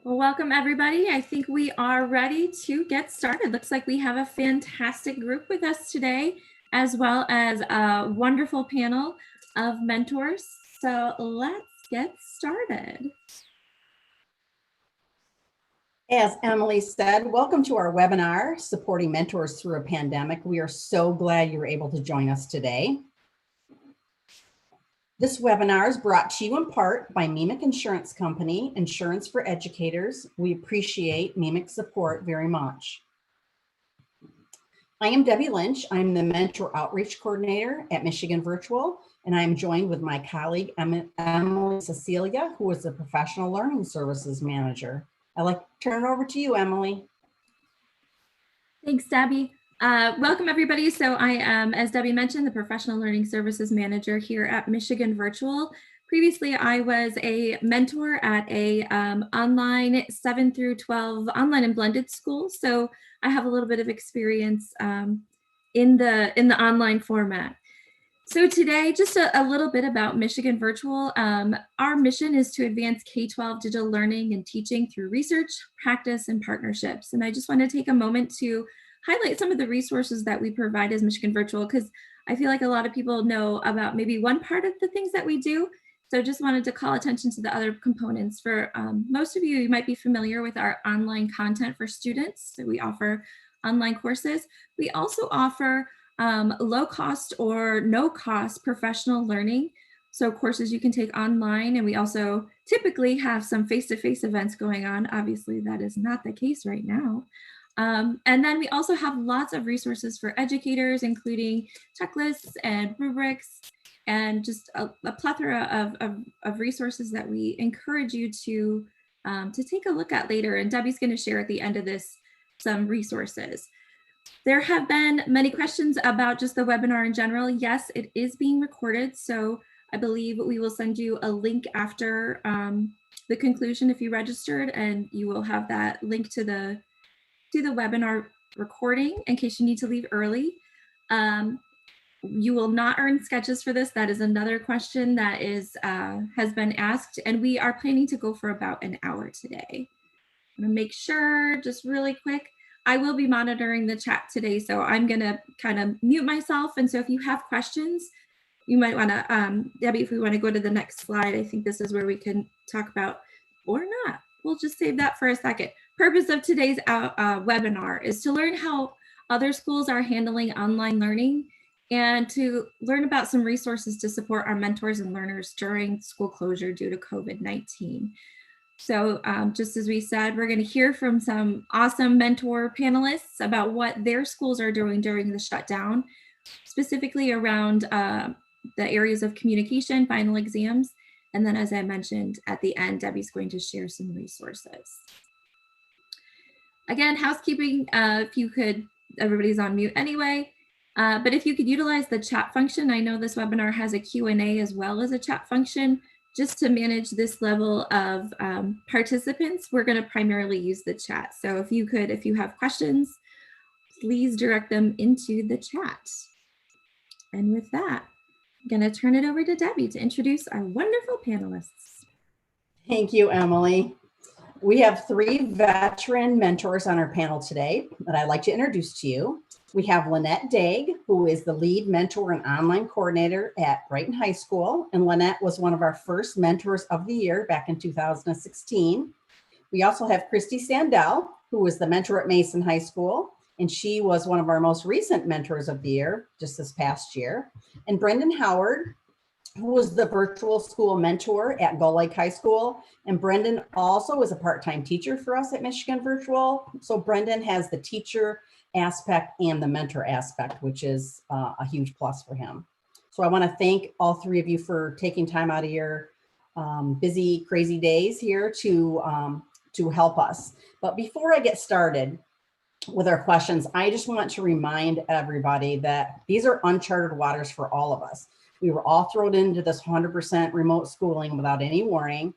Well, welcome everybody. I think we are ready to get started. Looks like we have a fantastic group with us today, as well as a wonderful panel of mentors. So let's get started. As Emily said, welcome to our webinar, Supporting Mentors Through a Pandemic. We are so glad you were able to join us today. This webinar is brought to you in part by Meemic Insurance Company, Insurance for Educators. We appreciate Meemic's support very much. I am Debbie Lynch. I'm the Mentor Outreach Coordinator at Michigan Virtual, and I'm joined with my colleague, Emily Sicilia, who is the Professional Learning Services Manager. I'd like to turn it over to you, Emily. Thanks, Debbie. Welcome, everybody. So I am, as Debbie mentioned, the Professional Learning Services Manager here at Michigan Virtual. Previously, I was a mentor at a online 7 through 12 online and blended school. So I have a little bit of experience in the online format. So today, just a little bit about Michigan Virtual. Our mission is to advance K-12 digital learning and teaching through research, practice, and partnerships. And I just want to take a moment to highlight some of the resources that we provide as Michigan Virtual, because I feel like a lot of people know about maybe one part of the things that we do. So just wanted to call attention to the other components. For most of you might be familiar with our online content for students. So we offer online courses. We also offer low cost or no cost professional learning. So courses you can take online, and we also typically have some face-to-face events going on. Obviously, that is not the case right now. And then we also have lots of resources for educators, including checklists and rubrics, and just a plethora of resources that we encourage you to take a look at later. And Debbie's going to share at the end of this some resources. There have been many questions about just the webinar in general. Yes, it is being recorded. So I believe we will send you a link after the conclusion if you registered, and you will have that link to the webinar recording in case you need to leave early. You will not earn sketches for this. That is another question that has been asked, and we are planning to go for about an hour today. I'm gonna make sure, just really quick, I will be monitoring the chat today, so I'm gonna kind of mute myself. And so if you have questions, you might wanna, Debbie, if we wanna go to the next slide, I think this is where we can talk about, or not. We'll just save that for a second. Purpose of today's webinar is to learn how other schools are handling online learning and to learn about some resources to support our mentors and learners during school closure due to COVID-19. So just as we said, we're going to hear from some awesome mentor panelists about what their schools are doing during the shutdown, specifically around the areas of communication, final exams. And then, as I mentioned at the end, Debbie's going to share some resources. Again, housekeeping, if you could, everybody's on mute anyway, but if you could utilize the chat function. I know this webinar has a Q&A as well as a chat function. Just to manage this level of participants, we're going to primarily use the chat. So if you have questions, please direct them into the chat. And with that, I'm going to turn it over to Debbie to introduce our wonderful panelists. Thank you, Emily. We have 3 veteran mentors on our panel today that I'd like to introduce to you. We have Lynette Daig, who is the lead mentor and online coordinator at Brighton High School. And Lynette was one of our first mentors of the year back in 2016. We also have Kristy Sandel, who was the mentor at Mason High School. And she was one of our most recent mentors of the year, just this past year. And Brendan Howard, who was the virtual school mentor at Gull High School. And Brendan also was a part-time teacher for us at Michigan Virtual. So Brendan has the teacher aspect and the mentor aspect, which is a huge plus for him. So I want to thank all 3 of you for taking time out of your busy, crazy days here to help us. But before I get started with our questions, I just want to remind everybody that these are uncharted waters for all of us. We were all thrown into this 100% remote schooling without any warning,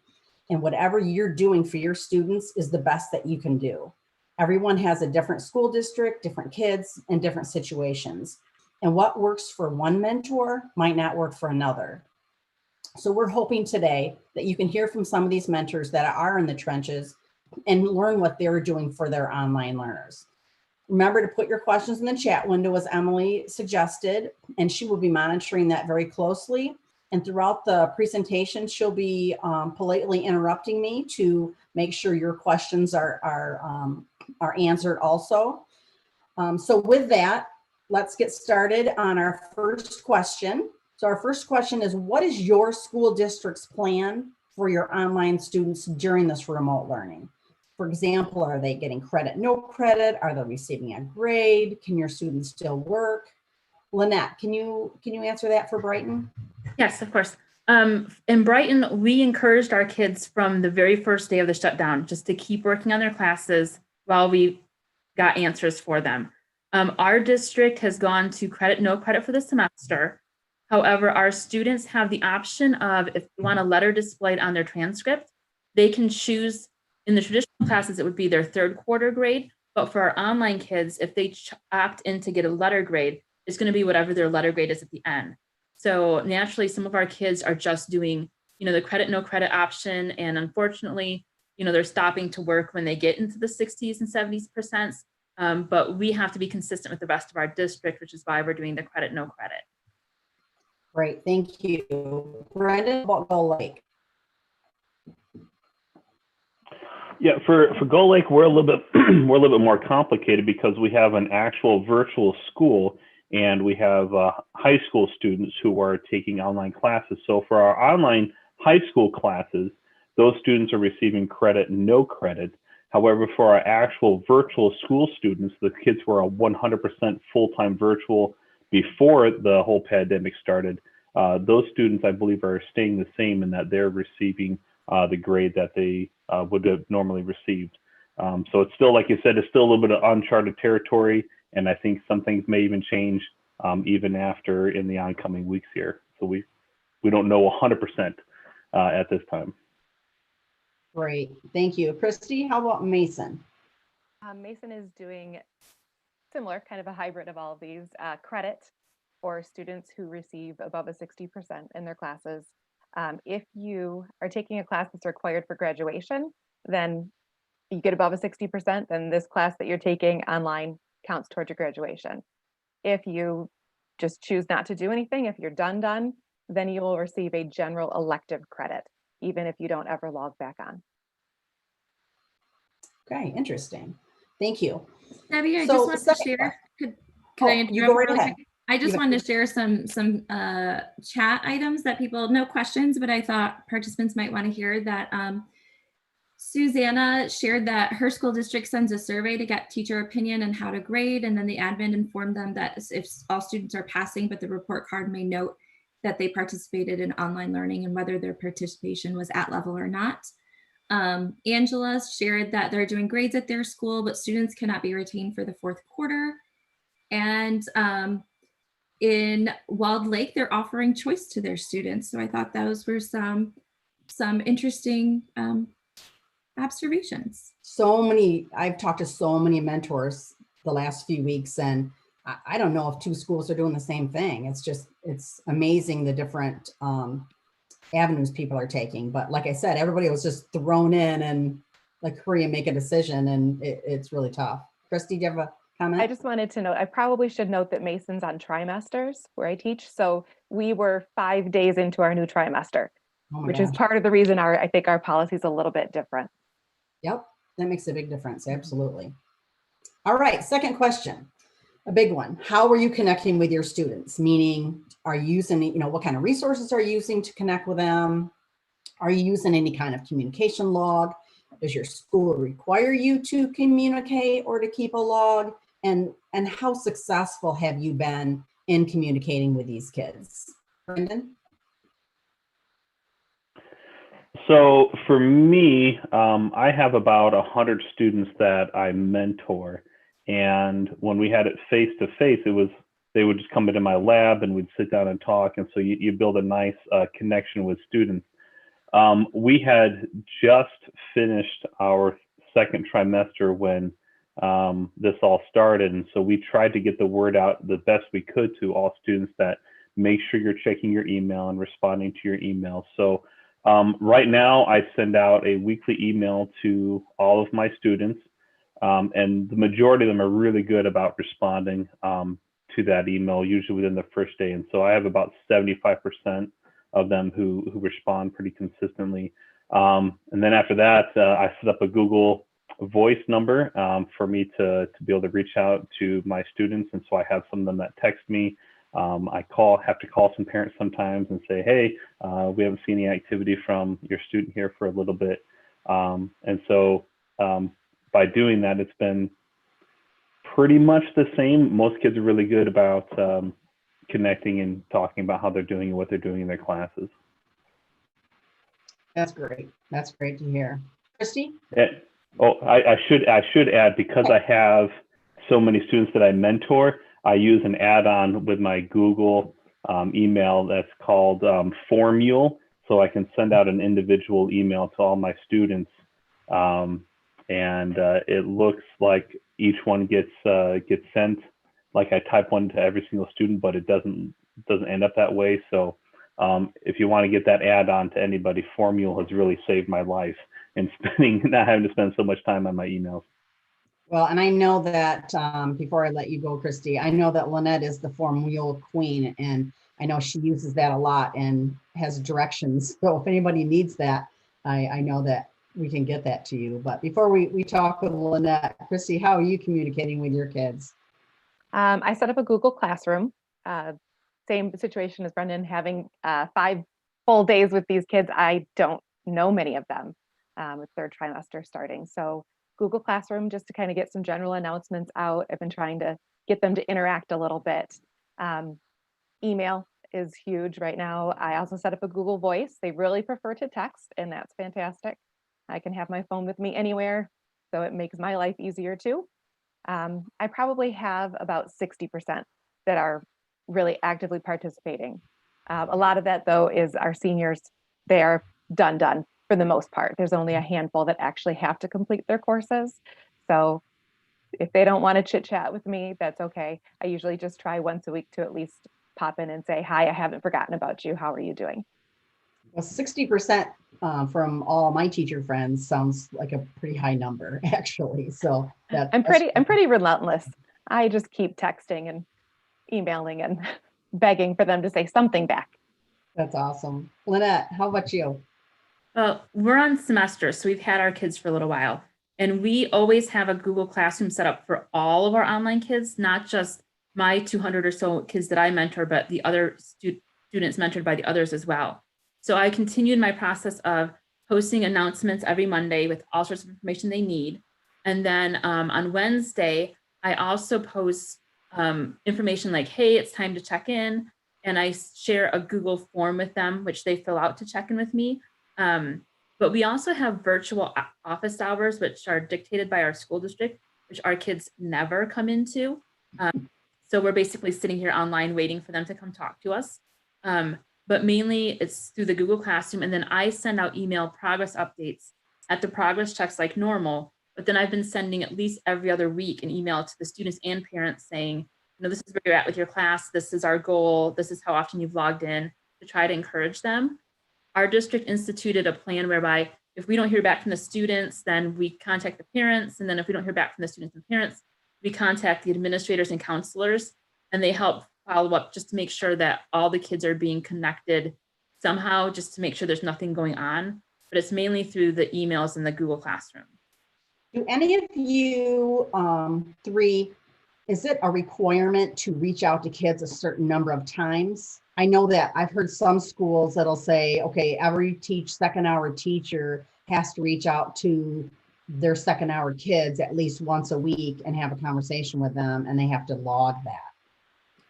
and whatever you're doing for your students is the best that you can do. Everyone has a different school district, different kids, and different situations. And what works for one mentor might not work for another. So we're hoping today that you can hear from some of these mentors that are in the trenches and learn what they're doing for their online learners. Remember to put your questions in the chat window as Emily suggested, and she will be monitoring that very closely. And throughout the presentation, she'll be politely interrupting me to make sure your questions are answered also. So with that, let's get started on our first question. So our first question is, what is your school district's plan for your online students during this remote learning? For example, are they getting credit, no credit? Are they receiving a grade? Can your students still work? Lynette, can you answer that for Brighton? Yes, of course. In Brighton, we encouraged our kids from the very first day of the shutdown just to keep working on their classes while we got answers for them. Our district has gone to credit, no credit for the semester. However, our students have the option of, if they want a letter displayed on their transcript, they can choose. In the traditional classes, it would be their third quarter grade, but for our online kids, if they opt in to get a letter grade, it's going to be whatever their letter grade is at the end. So naturally, some of our kids are just doing, the credit, no credit option. And unfortunately, they're stopping to work when they get into the 60s and 70%. But we have to be consistent with the rest of our district, which is why we're doing the credit, no credit. Great, thank you. Brandon, about Gull Lake? Yeah, for Gull Lake, we're a little bit more complicated because we have an actual virtual school and we have high school students who are taking online classes. So for our online high school classes, those students are receiving credit, no credit. However, for our actual virtual school students, the kids were a 100% full-time virtual before the whole pandemic started. Those students, I believe, are staying the same in that they're receiving the grade that they would have normally received. So it's still, like you said, it's still a little bit of uncharted territory. And I think some things may even change even after in the oncoming weeks here. So we don't know 100% at this time. Great, thank you. Kristy, how about Mason? Mason is doing similar, kind of a hybrid of all of these. Credit for students who receive above a 60% in their classes. If you are taking a class that's required for graduation, then you get above a 60%, then this class that you're taking online counts towards your graduation. If you just choose not to do anything, if you're done, then you will receive a general elective credit, even if you don't ever log back on. Okay, interesting. Thank you. Debbie, I just wanted to share. Could I interrupt you go right really ahead. quick? I just wanted to share some chat items that people, no questions, but I thought participants might want to hear that. Susanna shared that her school district sends a survey to get teacher opinion on how to grade, and then the admin informed them that if all students are passing, but the report card may note that they participated in online learning and whether their participation was at level or not. Angela shared that they're doing grades at their school, but students cannot be retained for the fourth quarter. And in Walled Lake, they're offering choice to their students. So I thought those were some interesting observations. I've talked to so many mentors the last few weeks, and I don't know if two schools are doing the same thing. It's amazing the different avenues people are taking. But like I said, everybody was just thrown in and like hurry and make a decision, and it's really tough. Kristy, do you have a comment? I just wanted to note, I probably should note that Mason's on trimesters where I teach. So we were 5 days into our new trimester, which is part of the reason I think our policy is a little bit different. Yep, that makes a big difference. Absolutely. All right, second question, a big one. How are you connecting with your students? Meaning, are you using, what kind of resources are you using to connect with them? Are you using any kind of communication log? Does your school require you to communicate or to keep a log? And how successful have you been in communicating with these kids? Brendan? So for me, I have about 100 students that I mentor. And when we had it face to face, they would just come into my lab and we'd sit down and talk. And so you build a nice connection with students. We had just finished our second trimester when this all started. And so we tried to get the word out the best we could to all students that make sure you're checking your email and responding to your email. So Right now, I send out a weekly email to all of my students, and the majority of them are really good about responding to that email, usually within the first day. And so I have about 75% of them who respond pretty consistently. And then after that, I set up a Google Voice number for me to be able to reach out to my students. And so I have some of them that text me. I have to call some parents sometimes and say, hey, we haven't seen any activity from your student here for a little bit. And so by doing that, it's been pretty much the same. Most kids are really good about connecting and talking about how they're doing and what they're doing in their classes. That's great. That's great to hear. Kristy? I should add, because I have so many students that I mentor, I use an add-on with my Google email that's called Formule, so I can send out an individual email to all my students, and it looks like each one gets sent. Like I type one to every single student, but it doesn't end up that way. So if you want to get that add-on to anybody, Formule has really saved my life in not having to spend so much time on my emails. Well, and I know that before I let you go, Kristy, I know that Lynette is the Formule queen, and I know she uses that a lot and has directions. So if anybody needs that, I know that we can get that to you. But before we talk with Lynette, Kristy, how are you communicating with your kids? I set up a Google Classroom. Same situation as Brendan, having 5 full days with these kids. I don't know many of them. It's their trimester starting. So Google Classroom, just to kind of get some general announcements out. I've been trying to get them to interact a little bit. Email is huge right now. I also set up a Google Voice. They really prefer to text, and that's fantastic. I can have my phone with me anywhere, so it makes my life easier too. I probably have about 60% that are really actively participating. A lot of that, though, is our seniors. They are done for the most part. There's only a handful that actually have to complete their courses. So if they don't want to chit chat with me, that's okay. I usually just try once a week to at least pop in and say, hi, I haven't forgotten about you. How are you doing? Well, 60% from all my teacher friends sounds like a pretty high number, actually. So I'm pretty relentless. I just keep texting and emailing and begging for them to say something back. That's awesome. Lynette, how about you? We're on semester, so we've had our kids for a little while, and we always have a Google Classroom set up for all of our online kids, not just my 200 or so kids that I mentor, but the other students mentored by the others as well. So I continued my process of posting announcements every Monday with all sorts of information they need. And then on Wednesday, I also post information like, hey, it's time to check in. And I share a Google form with them, which they fill out to check in with me. But we also have virtual office hours, which are dictated by our school district, which our kids never come into. So we're basically sitting here online waiting for them to come talk to us. But mainly it's through the Google Classroom. And then I send out email progress updates at the progress checks like normal. But then I've been sending at least every other week an email to the students and parents saying, you know, this is where you're at with your class. This is our goal. This is how often you've logged in, to try to encourage them. Our district instituted a plan whereby if we don't hear back from the students, then we contact the parents. And then if we don't hear back from the students and parents, we contact the administrators and counselors, and they help follow up just to make sure that all the kids are being connected somehow, just to make sure there's nothing going on. But it's mainly through the emails in the Google Classroom. Do any of you three, is it a requirement to reach out to kids a certain number of times? I know that I've heard some schools that'll say, okay, every second hour teacher has to reach out to their second hour kids at least once a week and have a conversation with them, and they have to log that.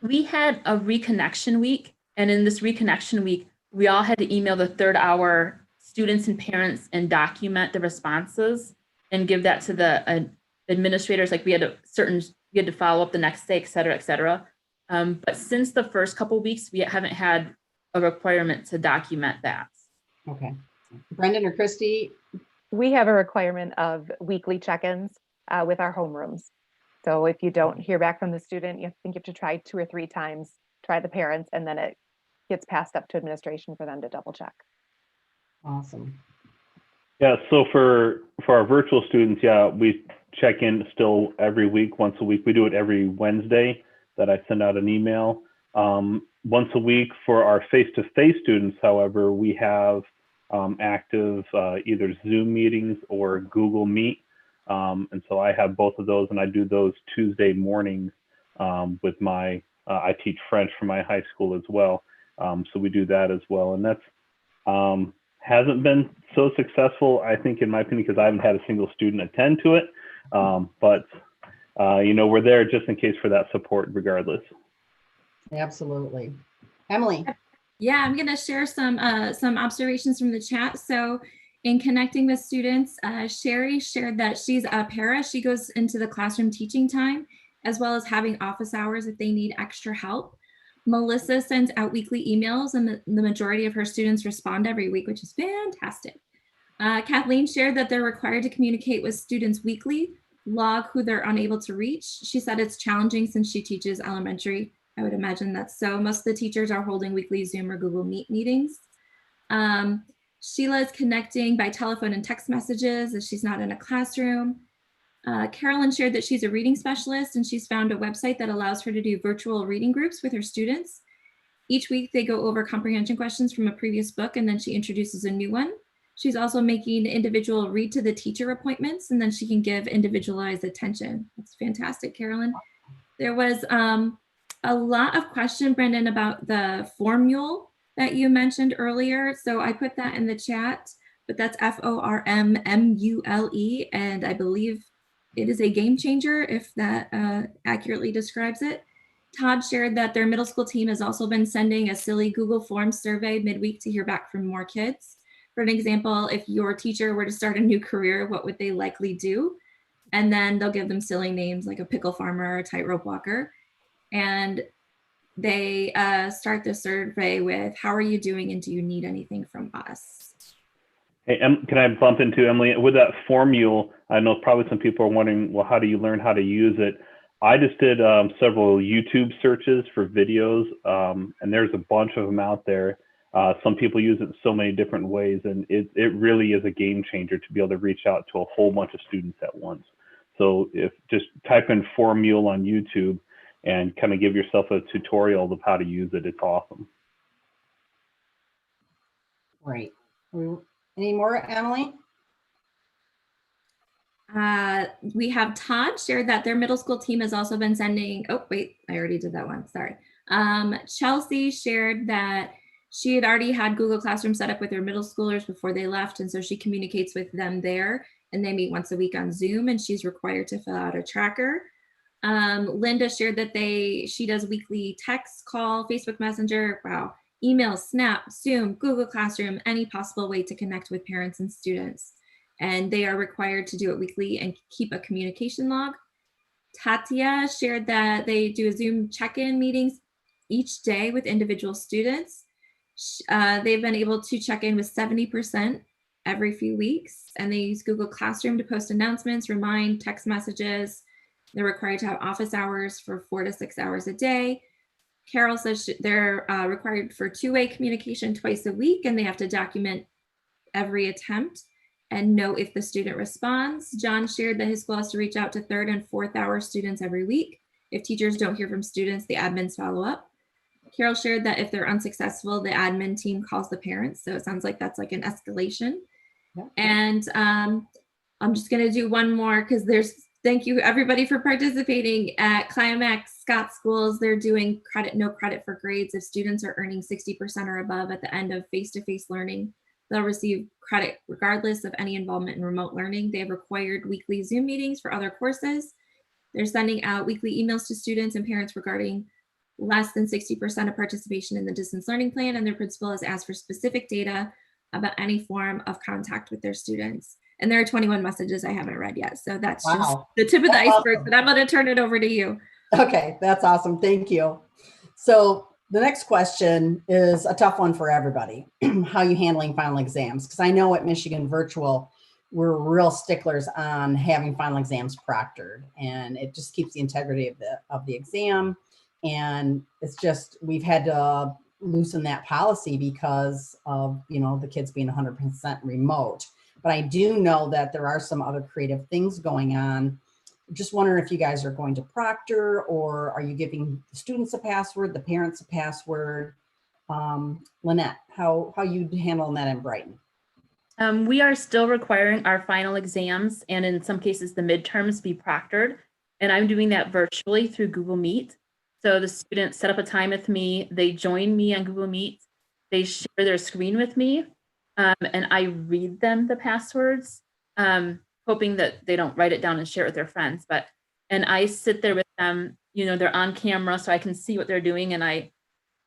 We had a reconnection week, and in this reconnection week, we all had to email the third hour students and parents and document the responses and give that to the administrators. Like we had to follow up the next day, et cetera, et cetera. But since the first couple of weeks, we haven't had a requirement to document that. Okay. Brendan or Kristy? We have a requirement of weekly check-ins with our homerooms. So if you don't hear back from the student, you have to try 2 or 3 times, try the parents, and then it gets passed up to administration for them to double check. Awesome. Yeah, so for our virtual students, yeah, we check in still every week, once a week. We do it every Wednesday that I send out an email. Once a week for our face-to-face students, however, we have active either Zoom meetings or Google Meet. And so I have both of those, and I do those Tuesday mornings with my, I teach French for my high school as well. So we do that as well. And that's, hasn't been so successful, I think, in my opinion, because I haven't had a single student attend to it. But you know, we're there just in case for that support regardless. Absolutely. Emily. Yeah, I'm going to share some observations from the chat. So in connecting with students, Sherry shared that she's a para. She goes into the classroom teaching time, as well as having office hours if they need extra help. Melissa sends out weekly emails, and the majority of her students respond every week, which is fantastic. Kathleen shared that they're required to communicate with students weekly, log who they're unable to reach. She said it's challenging since she teaches elementary. I would imagine that's so. Most of the teachers are holding weekly Zoom or Google Meet meetings. Sheila is connecting by telephone and text messages as she's not in a classroom. Carolyn shared that she's a reading specialist, and she's found a website that allows her to do virtual reading groups with her students. Each week they go over comprehension questions from a previous book, and then she introduces a new one. She's also making individual read to the teacher appointments, and then she can give individualized attention. That's fantastic, Carolyn. There was a lot of question, Brendan, about the formule that you mentioned earlier. So I put that in the chat, but that's FORMMULE, and I believe it is a game changer if that accurately describes it. Todd shared that their middle school team has also been sending a silly Google Forms survey midweek to hear back from more kids. For an example, if your teacher were to start a new career, what would they likely do? And then they'll give them silly names like a pickle farmer or a tightrope walker. And they start the survey with, how are you doing and do you need anything from us? Hey, can I bump into Emily? With that formula, I know probably some people are wondering, well, how do you learn how to use it? I just did several YouTube searches for videos, and there's a bunch of them out there. Some people use it in so many different ways, and it really is a game changer to be able to reach out to a whole bunch of students at once. So if just type in formula on YouTube and kind of give yourself a tutorial of how to use it, it's awesome. Great. Any more, Emily? We have Todd shared that their middle school team has also been sending, oh, wait, I already did that one, sorry. Chelsea shared that she had already had Google Classroom set up with her middle schoolers before they left, and so she communicates with them there, and they meet once a week on Zoom, and she's required to fill out a tracker. Linda shared that she does weekly text, call, Facebook Messenger, wow, email, Snap, Zoom, Google Classroom, any possible way to connect with parents and students. And they are required to do it weekly and keep a communication log. Tatia shared that they do a Zoom check-in meetings each day with individual students. They've been able to check in with 70% every few weeks, and they use Google Classroom to post announcements, remind, text messages. They're required to have office hours for 4 to 6 hours a day. Carol says they're required for two-way communication twice a week, and they have to document every attempt and know if the student responds. John shared that his school has to reach out to 3rd and 4th hour students every week. If teachers don't hear from students, the admins follow up. Carol shared that if they're unsuccessful, the admin team calls the parents. So it sounds like that's like an escalation. Yeah. And I'm just gonna do one more because thank you everybody for participating. At Climax Scott Schools, they're doing no credit for grades. If students are earning 60% or above at the end of face-to-face learning, they'll receive credit regardless of any involvement in remote learning. They have required weekly Zoom meetings for other courses. They're sending out weekly emails to students and parents regarding less than 60% of participation in the distance learning plan, and their principal has asked for specific data about any form of contact with their students. And there are 21 messages I haven't read yet. So that's just the tip of the iceberg, but I'm gonna turn it over to you. Okay, that's awesome, thank you. So the next question is a tough one for everybody. How are you handling final exams? Because I know at Michigan Virtual, we're real sticklers on having final exams proctored, and it just keeps the integrity of the exam. And it's just, we've had to loosen that policy because of, the kids being 100% remote. But I do know that there are some other creative things going on. Just wondering if you guys are going to proctor, or are you giving the students a password, the parents a password? Lynette, how you handling that in Brighton? We are still requiring our final exams and in some cases the midterms be proctored. And I'm doing that virtually through Google Meet. So the students set up a time with me, they join me on Google Meet, they share their screen with me, and I read them the passwords, hoping that they don't write it down and share it with their friends. And I sit there with them, they're on camera so I can see what they're doing, and I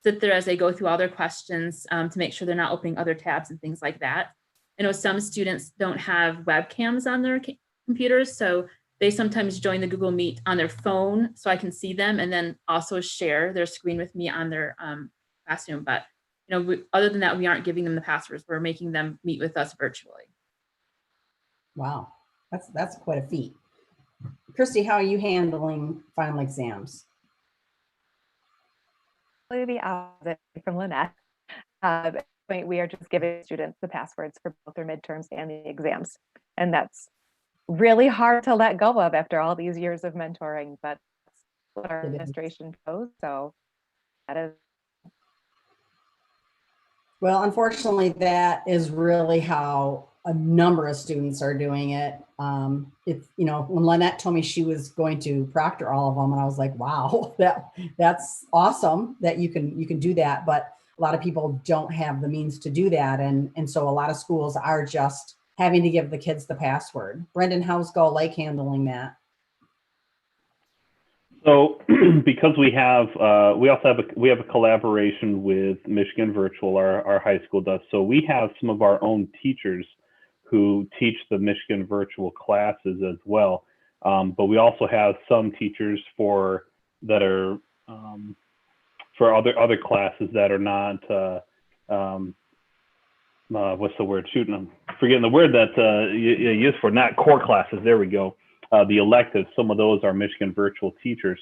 sit there as they go through all their questions to make sure they're not opening other tabs and things like that. I know some students don't have webcams on their computers, so they sometimes join the Google Meet on their phone so I can see them, and then also share their screen with me on their classroom. But other than that, we aren't giving them the passwords. We're making them meet with us virtually. Wow, that's quite a feat. Kristy, how are you handling final exams? The opposite from Lynette. We are just giving students the passwords for both their midterms and the exams. And that's really hard to let go of after all these years of mentoring, but that's what our administration chose. So that is. Well, unfortunately, that is really how a number of students are doing it. When Lynette told me she was going to proctor all of them, and I was like, wow, that's awesome that you can do that. But a lot of people don't have the means to do that. And so a lot of schools are just having to give the kids the password. Brendan, how's Gull Lake handling that? So because we have a collaboration with Michigan Virtual, our high school does. So we have some of our own teachers who teach the Michigan Virtual classes as well. But we also have some teachers for other classes that are not what's the word? I'm forgetting the word that you use for not core classes. There we go. The electives, some of those are Michigan Virtual teachers.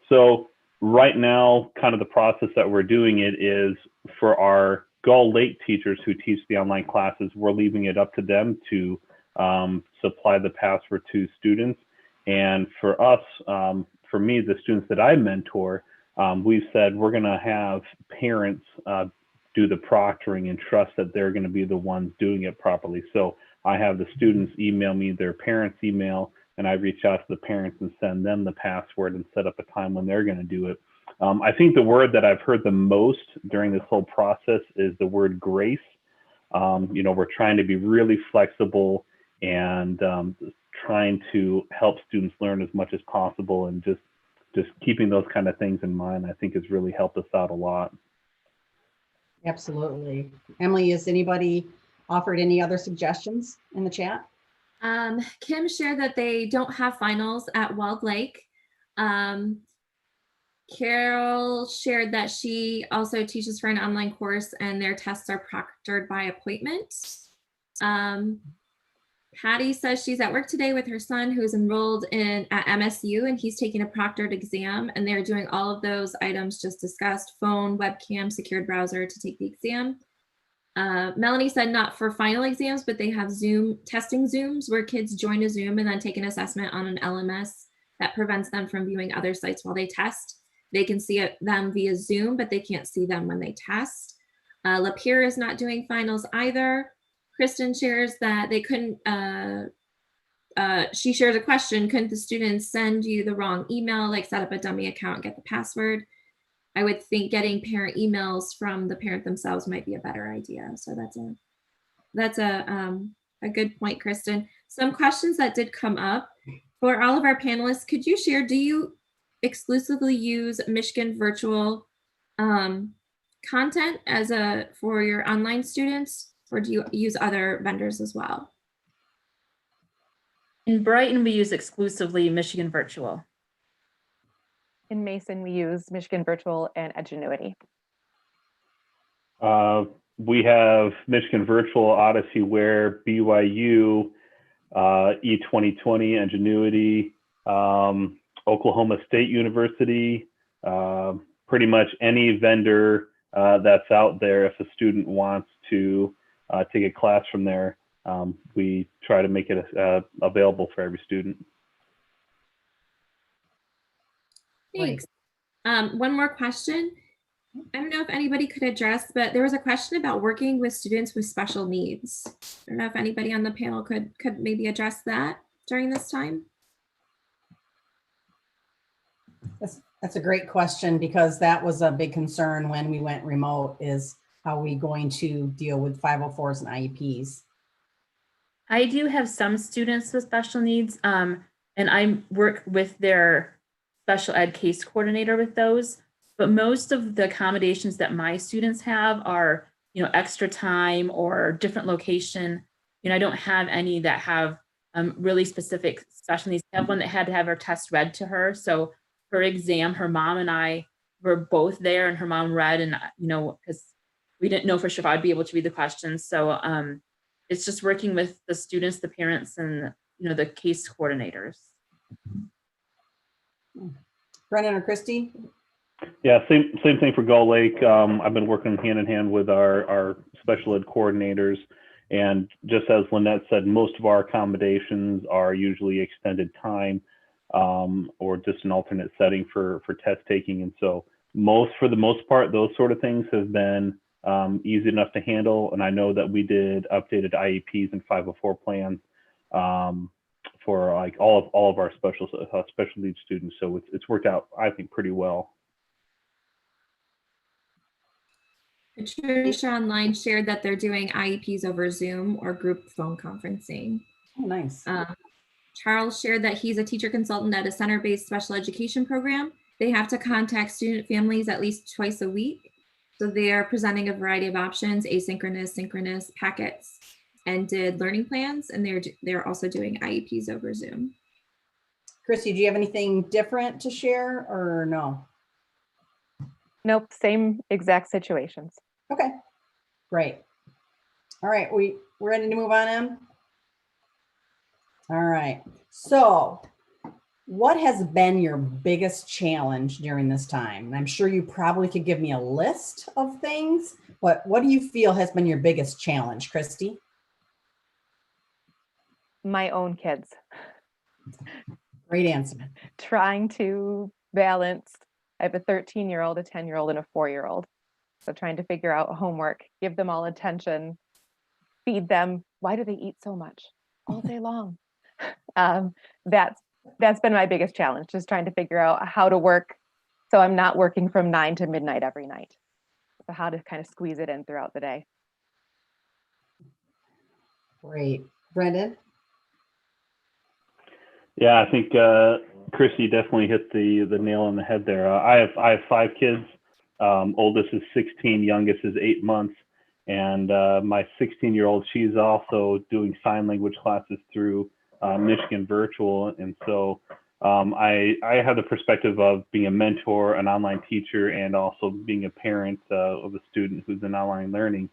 So right now, kind of the process that we're doing it is for our Gull Lake teachers who teach the online classes, we're leaving it up to them to supply the password to students. And for us, for me, the students that I mentor, we've said we're going to have parents do the proctoring and trust that they're going to be the ones doing it properly. So I have the students email me their parents' email, and I reach out to the parents and send them the password and set up a time when they're going to do it. I think the word that I've heard the most during this whole process is the word grace. We're trying to be really flexible and trying to help students learn as much as possible, and just keeping those kind of things in mind, I think has really helped us out a lot. Absolutely. Emily, has anybody offered any other suggestions in the chat? Kim shared that they don't have finals at Walled Lake. Carol shared that she also teaches for an online course and their tests are proctored by appointment. Patty says she's at work today with her son who's enrolled at MSU, and he's taking a proctored exam, and they're doing all of those items just discussed: phone, webcam, secured browser to take the exam. Melanie said not for final exams, but they have Zoom testing Zooms where kids join a Zoom and then take an assessment on an LMS that prevents them from viewing other sites while they test. They can see them via Zoom, but they can't see them when they test. Lapierre is not doing finals either. Kristen shares that they couldn't, she shares a question, couldn't the students send you the wrong email, like set up a dummy account and get the password? I would think getting parent emails from the parent themselves might be a better idea. So that's a good point, Kristen. Some questions that did come up for all of our panelists. Could you share, do you exclusively use Michigan Virtual content for your online students, or do you use other vendors as well? In Brighton, we use exclusively Michigan Virtual. In Mason, we use Michigan Virtual and Edgenuity. We have Michigan Virtual, Odyssey Ware, BYU, E2020, Ingenuity, Oklahoma State University, pretty much any vendor that's out there. If a student wants to take a class from there, we try to make it available for every student. Thanks. One more question. I don't know if anybody could address, but there was a question about working with students with special needs. I don't know if anybody on the panel could maybe address that during this time. That's a great question, because that was a big concern when we went remote, is how are we going to deal with 504s and IEPs? I do have some students with special needs, and I work with their special ed case coordinator with those. But most of the accommodations that my students have are, extra time or different location. I don't have any that have really specific special needs. I have one that had to have her test read to her. So her exam, her mom and I were both there, and her mom read, and because we didn't know for sure if I'd be able to read the questions. So it's just working with the students, the parents, and the case coordinators. Brennan or Kristy? Yeah, same thing for Gull Lake. I've been working hand in hand with our special ed coordinators, and just as Lynette said, most of our accommodations are usually extended time or just an alternate setting for test taking. And so for the most part, those sort of things have been easy enough to handle. And I know that we did updated IEPs and 504 plans for like all of our special needs students. So it's worked out, I think, pretty well. Patricia Online shared that they're doing IEPs over Zoom or group phone conferencing. Oh, nice. Charles shared that he's a teacher consultant at a center-based special education program. They have to contact student families at least twice a week. So they are presenting a variety of options, asynchronous, synchronous, packets, and did learning plans. And they're also doing IEPs over Zoom. Kristy, do you have anything different to share or no? Nope, same exact situations. Okay, great. All right, we're ready to move on, Em? All right, so what has been your biggest challenge during this time? And I'm sure you probably could give me a list of things, but what do you feel has been your biggest challenge, Kristy? My own kids. Great answer. Trying to balance. I have a 13-year-old, a 10-year-old, and a 4-year-old. So trying to figure out homework, give them all attention, feed them. Why do they eat so much all day long? That's been my biggest challenge, just trying to figure out how to work so I'm not working from 9 to midnight every night. So how to kind of squeeze it in throughout the day. Great. Brendan? Yeah, I think Kristy definitely hit the nail on the head there. I have 5 kids. Oldest is 16, youngest is 8 months, and my 16-year-old, she's also doing sign language classes through Michigan Virtual, and so I have the perspective of being a mentor, an online teacher, and also being a parent of a student who's in online learning,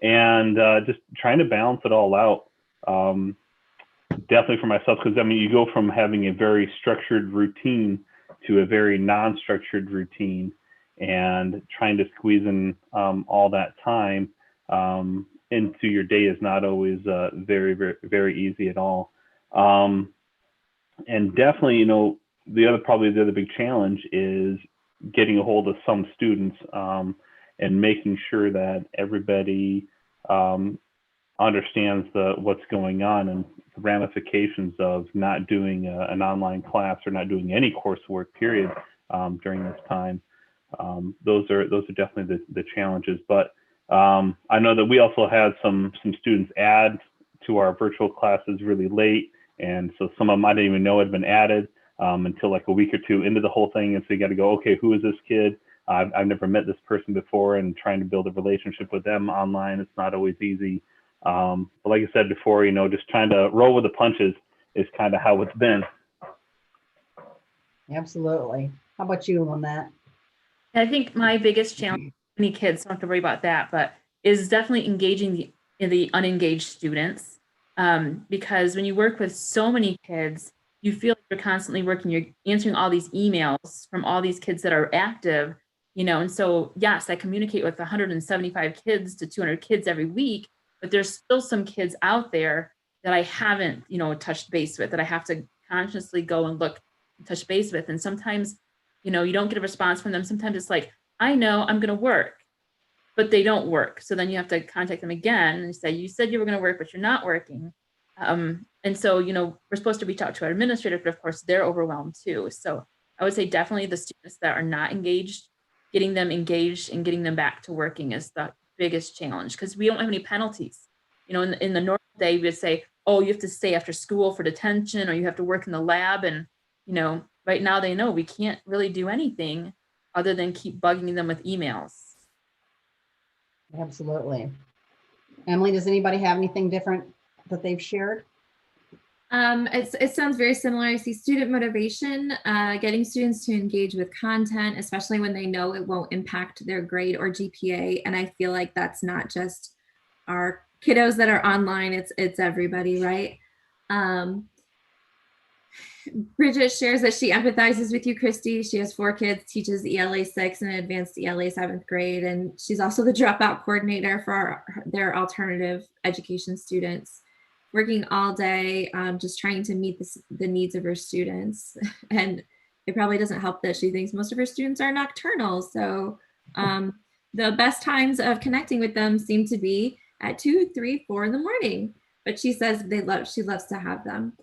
and just trying to balance it all out. Definitely for myself, because I mean, you go from having a very structured routine to a very non-structured routine, and trying to squeeze in all that time into your day is not always very, very, very easy at all. And definitely, probably the other big challenge is getting a hold of some students and making sure that everybody understands what's going on and the ramifications of not doing an online class or not doing any coursework period during this time. Those are definitely the challenges. But I know that we also had some students add to our virtual classes really late, and so some of them I didn't even know had been added until like a week or two into the whole thing. And so you got to go, okay, who is this kid? I've never met this person before, and trying to build a relationship with them online, it's not always easy. But like I said before, just trying to roll with the punches is kind of how it's been. Absolutely. How about you, Lynette? I think my biggest challenge, many kids don't have to worry about that, but is definitely engaging the unengaged students. Because when you work with so many kids, you feel like you're constantly working, you're answering all these emails from all these kids that are active, And so, yes, I communicate with 175 kids to 200 kids every week, but there's still some kids out there that I haven't, touched base with, that I have to consciously go and look and touch base with. And sometimes, you don't get a response from them. Sometimes it's like, I know I'm going to work, but they don't work. So then you have to contact them again and say, you said you were going to work, but you're not working. And so, we're supposed to reach out to our administrator, but of course they're overwhelmed too. So I would say definitely the students that are not engaged, getting them engaged and getting them back to working is the biggest challenge, because we don't have any penalties. In the normal day, we would say, oh, you have to stay after school for detention, or you have to work in the lab. And, right now they know we can't really do anything other than keep bugging them with emails. Absolutely. Emily, does anybody have anything different that they've shared? It sounds very similar. I see student motivation, getting students to engage with content, especially when they know it won't impact their grade or GPA. And I feel like that's not just our kiddos that are online, it's everybody, right? Bridget shares that she empathizes with you, Kristy. She has 4 kids, teaches ELA 6 and advanced ELA 7th grade. And she's also the dropout coordinator for their alternative education students, working all day, just trying to meet the needs of her students. And it probably doesn't help that she thinks most of her students are nocturnal. So the best times of connecting with them seem to be at 2, 3, 4 in the morning. But she says she loves to have them.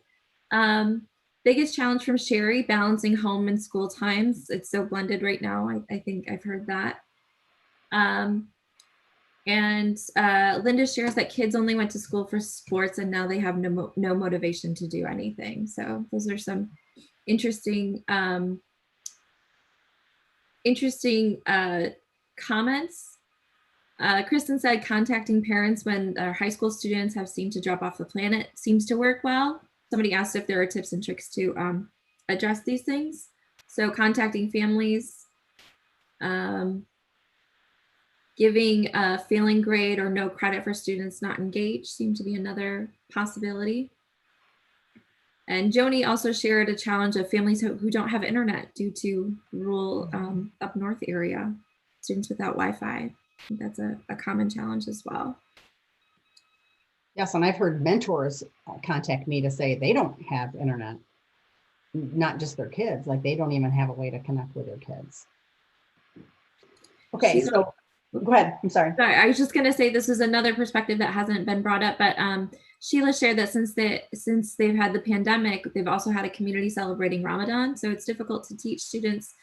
Biggest challenge from Sherry, balancing home and school times. It's so blended right now. I think I've heard that. And Linda shares that kids only went to school for sports and now they have no motivation to do anything. So those are some interesting comments. Kristen said contacting parents when our high school students have seemed to drop off the planet seems to work well. Somebody asked if there are tips and tricks to address these things. So contacting families, giving a failing grade or no credit for students not engaged seemed to be another possibility. And Joni also shared a challenge of families who don't have internet due to rural up north area, students without Wi-Fi. I think that's a common challenge as well. Yes, and I've heard mentors contact me to say they don't have internet, not just their kids, like they don't even have a way to connect with their kids. Okay, so go ahead. I'm sorry. I was just going to say this is another perspective that hasn't been brought up, but Sheila shared that since they've had the pandemic, they've also had a community celebrating Ramadan. So it's difficult to teach students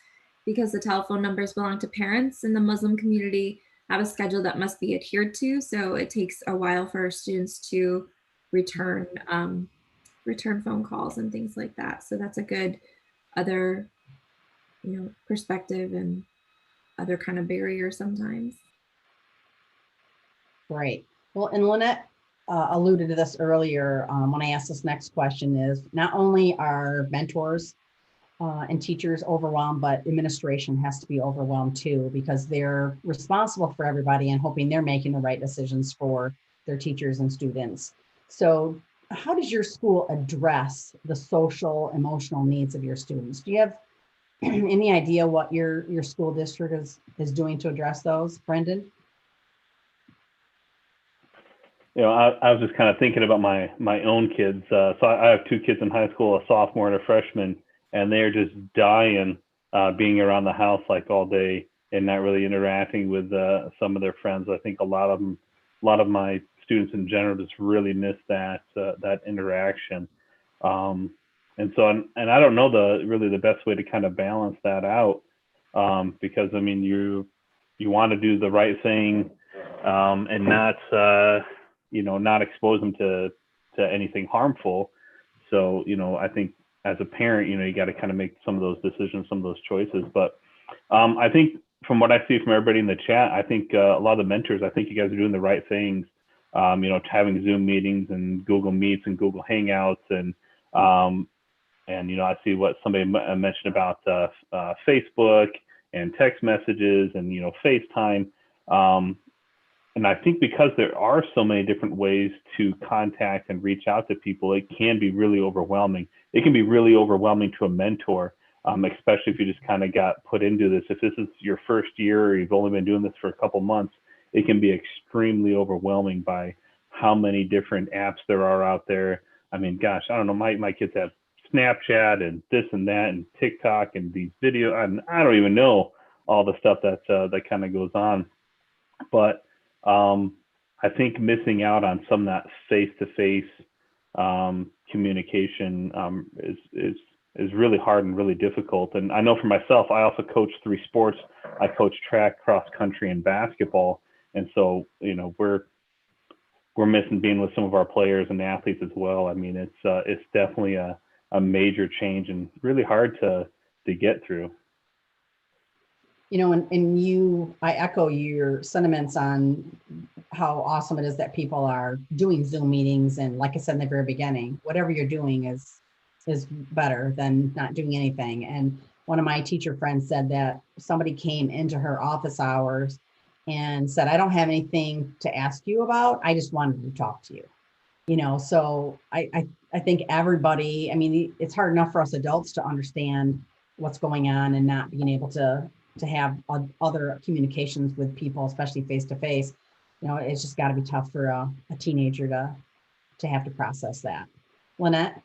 because the telephone numbers belong to parents in the Muslim community, have a schedule that must be adhered to. So it takes a while for students to return phone calls and things like that. So that's a good other, perspective and other kind of barrier sometimes. Great. Well, and Lynette alluded to this earlier when I asked this next question is not only are mentors and teachers overwhelmed, but administration has to be overwhelmed too, because they're responsible for everybody and hoping they're making the right decisions for their teachers and students. So how does your school address the social, emotional needs of your students? Do you have any idea what your school district is doing to address those, Brendan? I was just kind of thinking about my own kids. So I have 2 kids in high school, a sophomore and a freshman, and they're just dying being around the house like all day and not really interacting with some of their friends. I think a lot of my students in general just really miss that interaction. And so, and I don't know the best way to kind of balance that out, because I mean, you want to do the right thing and not not expose them to anything harmful. So I think as a parent, you got to kind of make some of those decisions, some of those choices. But I think from what I see from everybody in the chat, I think a lot of the mentors, I think you guys are doing the right things. Having Zoom meetings and Google Meets and Google Hangouts and I see what somebody mentioned about Facebook and text messages and FaceTime. And I think because there are so many different ways to contact and reach out to people, it can be really overwhelming. It can be really overwhelming to a mentor especially if you just kind of got put into this. If this is your first year or you've only been doing this for a couple months, it can be extremely overwhelming by how many different apps there are out there. I mean, gosh, I don't know, my kids have Snapchat and this and that and TikTok and these video, and I don't even know all the stuff that kind of goes on. But I think missing out on some of that face-to-face communication is really hard and really difficult. And I know for myself, I also coach 3 sports. I coach track, cross country, and basketball. And so, you know, we're missing being with some of our players and athletes as well. I mean, it's definitely a major change and really hard to get through. You know, and I echo your sentiments on how awesome it is that people are doing Zoom meetings. And like I said in the very beginning, whatever you're doing is better than not doing anything. And one of my teacher friends said that somebody came into her office hours and said, I don't have anything to ask you about. I just wanted to talk to you. You know, so I think everybody, I mean, it's hard enough for us adults to understand what's going on and not being able to have other communications with people, especially face to face. You know, it's just got to be tough for a teenager to have to process that. Lynette?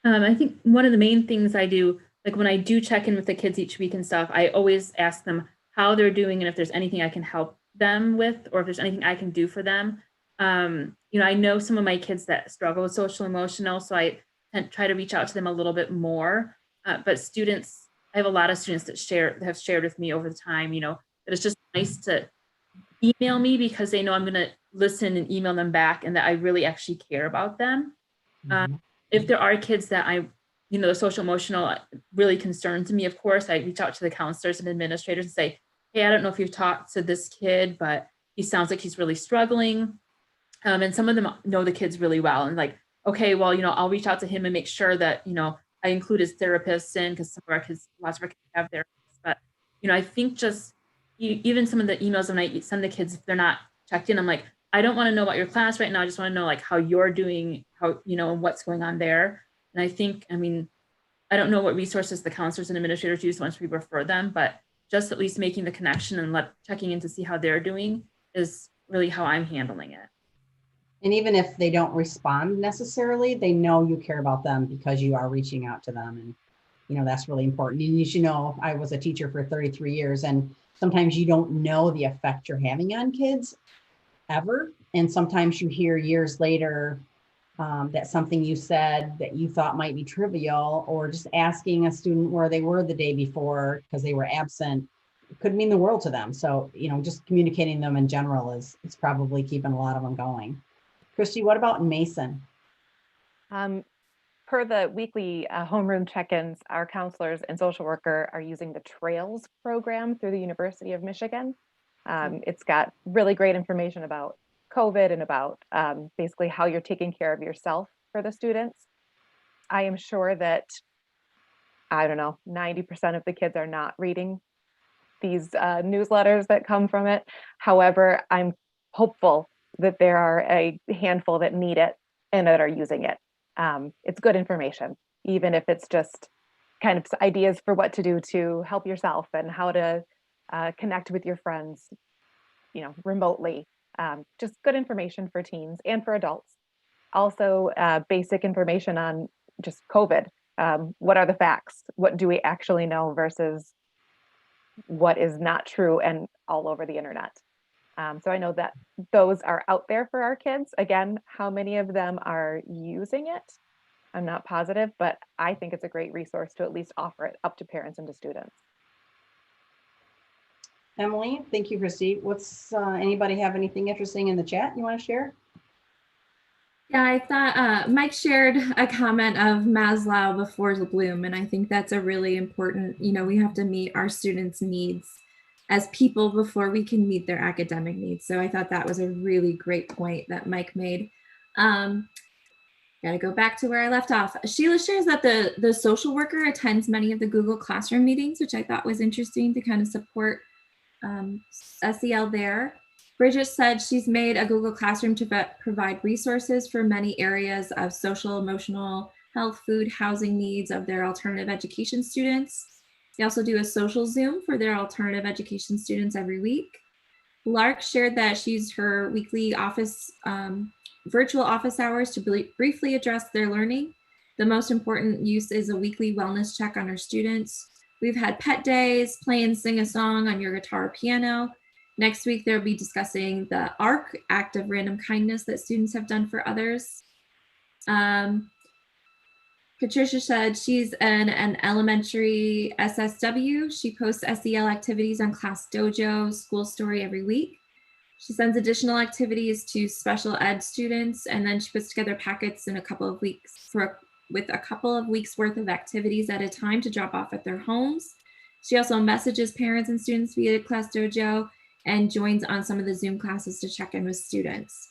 I think one of the main things I do, like when I do check in with the kids each week and stuff, I always ask them how they're doing and if there's anything I can help them with, or if there's anything I can do for them. You know, I know some of my kids that struggle with social emotional, so I try to reach out to them a little bit more. But students, I have a lot of students that have shared with me over the time, you know, that it's just nice to email me because they know I'm going to listen and email them back and that I really actually care about them. If there are kids that you know, the social emotional really concerns me, of course, I reach out to the counselors and administrators and say, hey, I don't know if you've talked to this kid, but he sounds like he's really struggling. And some of them know the kids really well and like, okay, well, you know, I'll reach out to him and make sure that, you know, I include his therapists in, because some of our kids, lots of our kids have therapists. But, you know, I think just even some of the emails when I send the kids, if they're not checked in, I'm like, I don't want to know about your class right now. I just want to know like how you're doing, how, you know, and what's going on there. And I think, I mean, I don't know what resources the counselors and administrators use once we refer them, but just at least making the connection and checking in to see how they're doing is really how I'm handling it. And even if they don't respond necessarily, they know you care about them because you are reaching out to them. And, you know, that's really important. And you should know, I was a teacher for 33 years, and sometimes you don't know the effect you're having on kids ever. And sometimes you hear years later that something you said that you thought might be trivial, or just asking a student where they were the day before because they were absent, could mean the world to them. So, you know, just communicating them in general is probably keeping a lot of them going. Kristy, what about in Mason? Per the weekly homeroom check-ins, our counselors and social worker are using the TRAILS program through the University of Michigan. It's got really great information about COVID and about basically how you're taking care of yourself for the students. I am sure that, I don't know, 90% of the kids are not reading these newsletters that come from it. However, I'm hopeful that there are a handful that need it and that are using it. It's good information, even if it's just kind of ideas for what to do to help yourself and how to connect with your friends, you know, remotely. Just good information for teens and for adults. Also, basic information on just COVID. What are the facts? What do we actually know versus what is not true and all over the internet? So I know that those are out there for our kids. Again, how many of them are using it? I'm not positive, but I think it's a great resource to at least offer it up to parents and to students. Emily, thank you, Kristy. What's anybody have anything interesting in the chat you want to share? Yeah, I thought Mike shared a comment of Maslow before the bloom, and I think that's a really important, you know, we have to meet our students' needs as people before we can meet their academic needs. So I thought that was a really great point that Mike made. Got to go back to where I left off. Sheila shares that the social worker attends many of the Google Classroom meetings, which I thought was interesting to kind of support SEL there. Bridget said she's made a Google Classroom to provide resources for many areas of social, emotional, health, food, housing needs of their alternative education students. They also do a social Zoom for their alternative education students every week. Lark shared that she's her weekly office, virtual office hours to briefly address their learning. The most important use is a weekly wellness check on her students. We've had pet days, play and sing a song on your guitar or piano. Next week, they'll be discussing the ARC, act of random kindness that students have done for others. Patricia said she's an elementary SSW. She posts SEL activities on Class Dojo, School Story every week. She sends additional activities to special ed students, and then she puts together packets in a couple of weeks with a couple of weeks worth of activities at a time to drop off at their homes. She also messages parents and students via Class Dojo and joins on some of the Zoom classes to check in with students.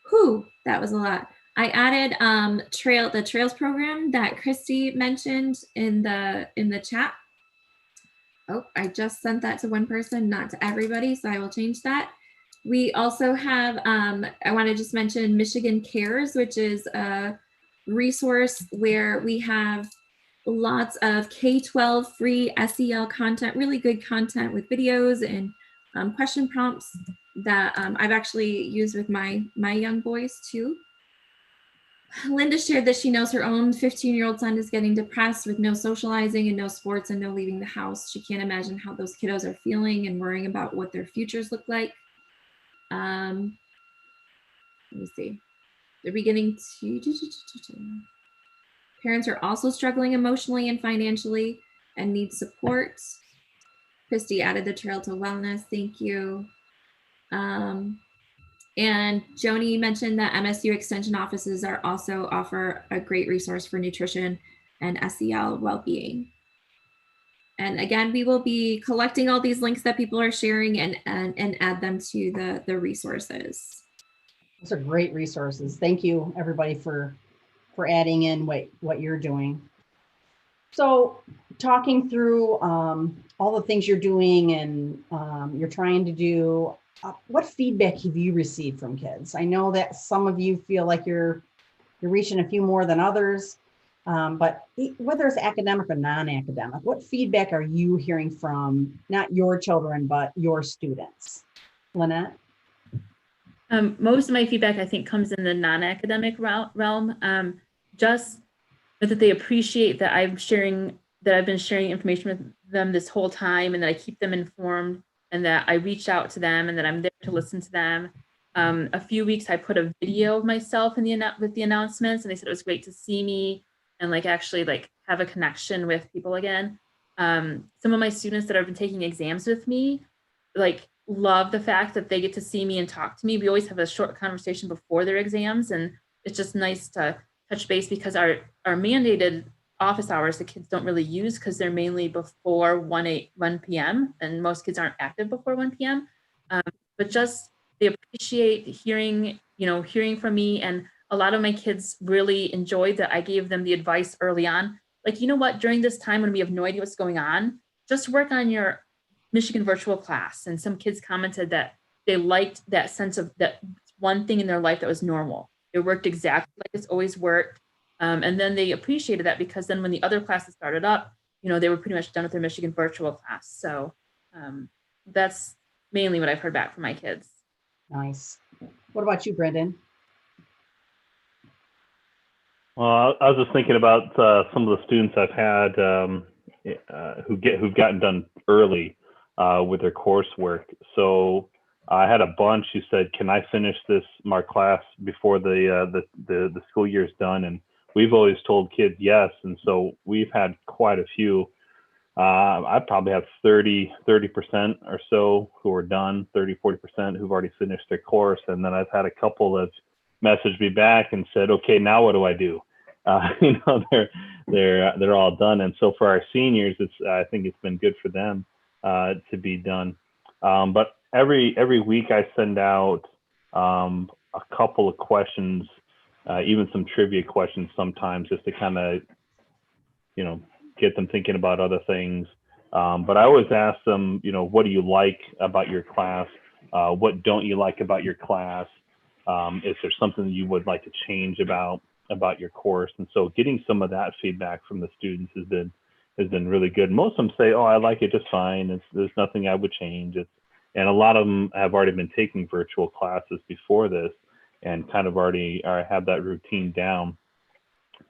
Whew, that was a lot. I added the Trails program that Kristy mentioned in the chat. Oh, I just sent that to one person, not to everybody, so I will change that. We also have, I want to just mention Michigan Cares, which is a resource where we have lots of K-12 free SEL content, really good content with videos and question prompts that I've actually used with my young boys too. Linda shared that she knows her own 15-year-old son is getting depressed with no socializing and no sports and no leaving the house. She can't imagine how those kiddos are feeling and worrying about what their futures look like. Let me see. They're beginning to. Parents are also struggling emotionally and financially and need support. Kristy added the trail to wellness. Thank you. And Joni mentioned that MSU Extension offices are also offer a great resource for nutrition and SEL well-being. And again, we will be collecting all these links that people are sharing and add them to the resources. Those are great resources. Thank you, everybody, for adding in what you're doing. So talking through all the things you're doing and you're trying to do, what feedback have you received from kids? I know that some of you feel like you're reaching a few more than others, but whether it's academic or non-academic, what feedback are you hearing from not your children, but your students? Lynette? Most of my feedback, I think, comes in the non-academic realm. Just that they appreciate that I've been sharing information with them this whole time, and that I keep them informed, and that I reach out to them, and that I'm there to listen to them. A few weeks I put a video of myself with the announcements, and they said it was great to see me and actually have a connection with people again. Some of my students that have been taking exams with me love the fact that they get to see me and talk to me. We always have a short conversation before their exams, and it's just nice to touch base, because our mandated office hours the kids don't really use because they're mainly before 1 p.m. and most kids aren't active before 1 p.m. But just they appreciate hearing from me, and a lot of my kids really enjoyed that I gave them the advice early on. You know what, during this time when we have no idea what's going on, just work on your Michigan virtual class. And some kids commented that they liked that sense of that one thing in their life that was normal. It worked exactly like it's always worked. And then they appreciated that, because then when the other classes started up, they were pretty much done with their Michigan virtual class. So that's mainly what I've heard back from my kids. Nice. What about you, Brendan? Well, I was just thinking about some of the students I've had who've gotten done early with their coursework. So I had a bunch who said, "Can I finish my class before the school year is done?" And we've always told kids yes, and so we've had quite a few. I probably have 30% or so who are done, 40% who've already finished their course, and then I've had a couple that messaged me back and said, "Okay, now what do I do?" They're all done, and so for our seniors, I think it's been good for them to be done. But every week I send out a couple of questions, even some trivia questions sometimes, just to kind of get them thinking about other things. But I always ask them, what do you like about your class? What don't you like about your class? Is there something you would like to change about? about your course. And so getting some of that feedback from the students has been really good. Most of them say, oh, I like it just fine. There's nothing I would change. And a lot of them have already been taking virtual classes before this and kind of already have that routine down.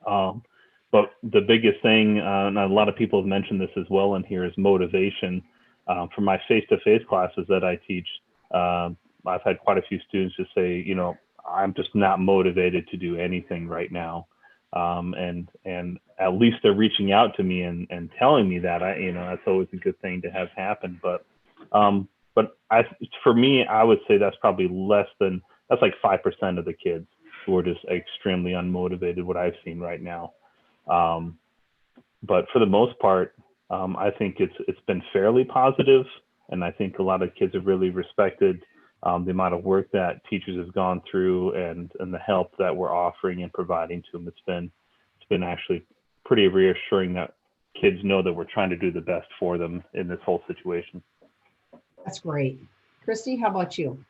But the biggest thing, and a lot of people have mentioned this as well in here, is motivation. For my face-to-face classes that I teach, I've had quite a few students just say, I'm just not motivated to do anything right now. And at least they're reaching out to me and telling me that. That's always a good thing to have happen. But for me, I would say that's probably that's like 5% of the kids who are just extremely unmotivated, what I've seen right now. But for the most part, I think it's been fairly positive, and I think a lot of kids have really respected the amount of work that teachers have gone through and the help that we're offering and providing to them. It's been actually pretty reassuring that kids know that we're trying to do the best for them in this whole situation. That's great. Kristy, how about you?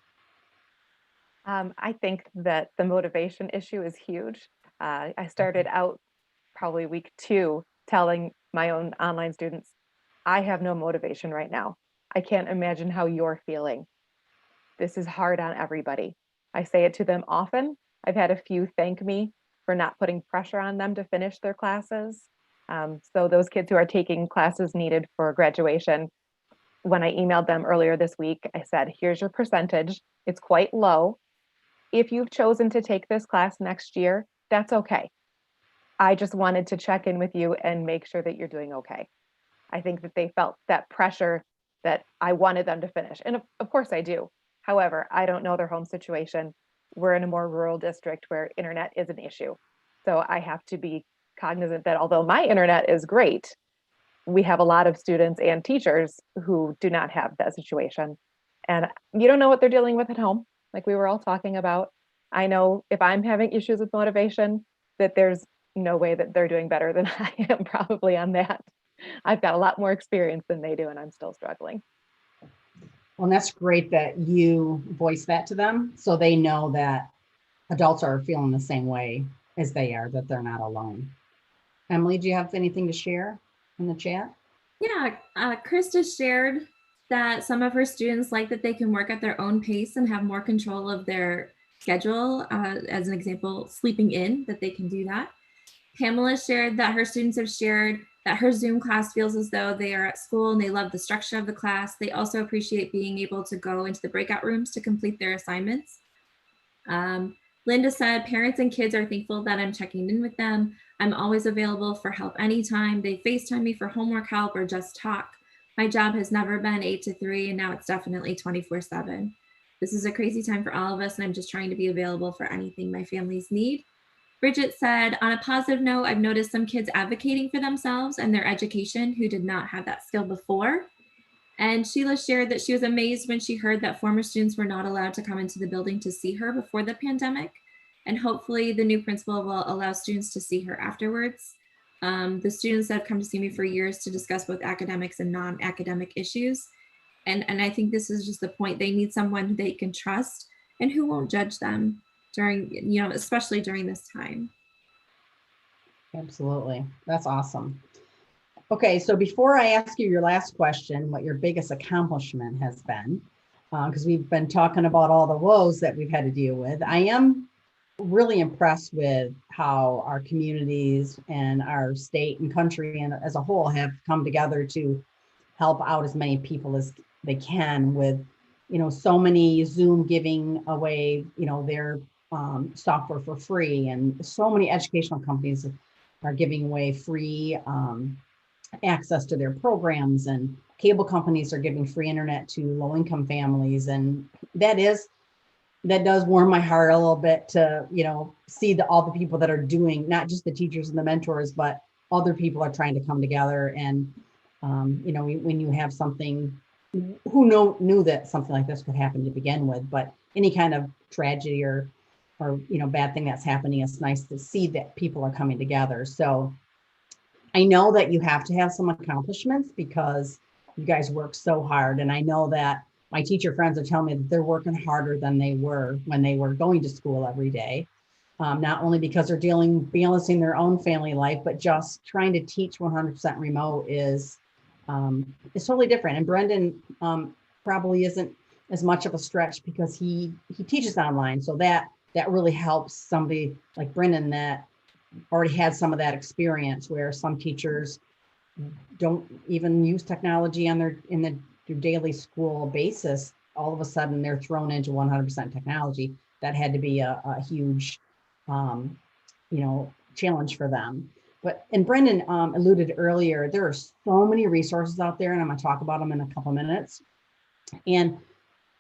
I think that the motivation issue is huge. I started out probably week 2 telling my own online students, I have no motivation right now. I can't imagine how you're feeling. This is hard on everybody. I say it to them often. I've had a few thank me for not putting pressure on them to finish their classes. So those kids who are taking classes needed for graduation, when I emailed them earlier this week, I said, here's your percentage. It's quite low. If you've chosen to take this class next year, that's okay. I just wanted to check in with you and make sure that you're doing okay. I think that they felt that pressure that I wanted them to finish. And of course I do. However, I don't know their home situation. We're in a more rural district where internet is an issue. So I have to be cognizant that although my internet is great, we have a lot of students and teachers who do not have that situation. And you don't know what they're dealing with at home, like we were all talking about. I know if I'm having issues with motivation, that there's no way that they're doing better than I am probably on that. I've got a lot more experience than they do, and I'm still struggling. Well, that's great that you voice that to them so they know that adults are feeling the same way as they are, that they're not alone. Emily, do you have anything to share in the chat? Yeah, Krista shared that some of her students like that they can work at their own pace and have more control of their schedule. As an example, sleeping in, that they can do that. Pamela shared that her students have shared that her Zoom class feels as though they are at school and they love the structure of the class. They also appreciate being able to go into the breakout rooms to complete their assignments. Linda said, parents and kids are thankful that I'm checking in with them. I'm always available for help anytime. They FaceTime me for homework help or just talk. My job has never been 8 to 3, and now it's definitely 24/7. This is a crazy time for all of us, and I'm just trying to be available for anything my families need. Bridget said, on a positive note, I've noticed some kids advocating for themselves and their education who did not have that skill before. And Sheila shared that she was amazed when she heard that former students were not allowed to come into the building to see her before the pandemic. And hopefully the new principal will allow students to see her afterwards. The students that have come to see me for years to discuss both academics and non-academic issues. And I think this is just the point. They need someone they can trust and who won't judge them during, especially during this time. Absolutely. That's awesome. Okay, so before I ask you your last question, what your biggest accomplishment has been, because we've been talking about all the woes that we've had to deal with, I am really impressed with how our communities and our state and country and as a whole have come together to help out as many people as they can with, so many Zoom giving away, their software for free, and so many educational companies are giving away free access to their programs, and cable companies are giving free internet to low-income families, and that does warm my heart a little bit to see all the people that are doing, not just the teachers and the mentors, but other people are trying to come together. And when you have something, who knew that something like this could happen to begin with, but any kind of tragedy or bad thing that's happening, it's nice to see that people are coming together. So I know that you have to have some accomplishments because you guys work so hard. And I know that my teacher friends are telling me that they're working harder than they were when they were going to school every day. not only because they're balancing their own family life, but just trying to teach 100% remote is totally different. And Brendan probably isn't as much of a stretch because he teaches online. So that really helps somebody like Brendan that already had some of that experience, where some teachers don't even use technology in their daily school basis. All of a sudden they're thrown into 100% technology. That had to be a huge challenge for them. And Brendan alluded earlier, there are so many resources out there, and I'm going to talk about them in a couple minutes. And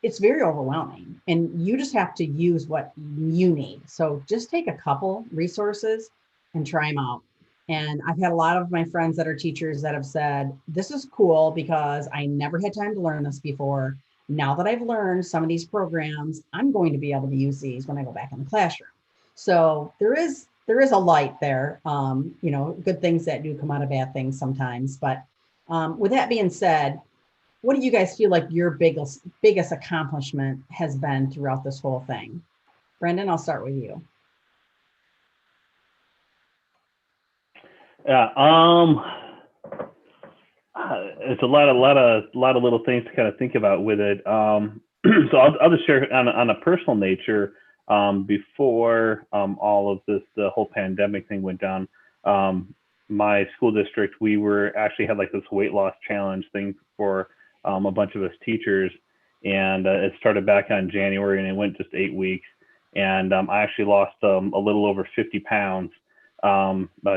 it's very overwhelming, and you just have to use what you need. So just take a couple resources and try them out. And I've had a lot of my friends that are teachers that have said, this is cool because I never had time to learn this before. Now that I've learned some of these programs, I'm going to be able to use these when I go back in the classroom. So there is a light there, good things that do come out of bad things sometimes. But with that being said, what do you guys feel like your biggest accomplishment has been throughout this whole thing? Brendan, I'll start with you. Yeah, it's a lot of little things to kind of think about with it. So I'll just share on a personal nature. Before all of this, the whole pandemic thing went down, my school district, we had like this weight loss challenge thing for a bunch of us teachers, and it started back on January, and it went just 8 weeks, and I actually lost a little over 50 pounds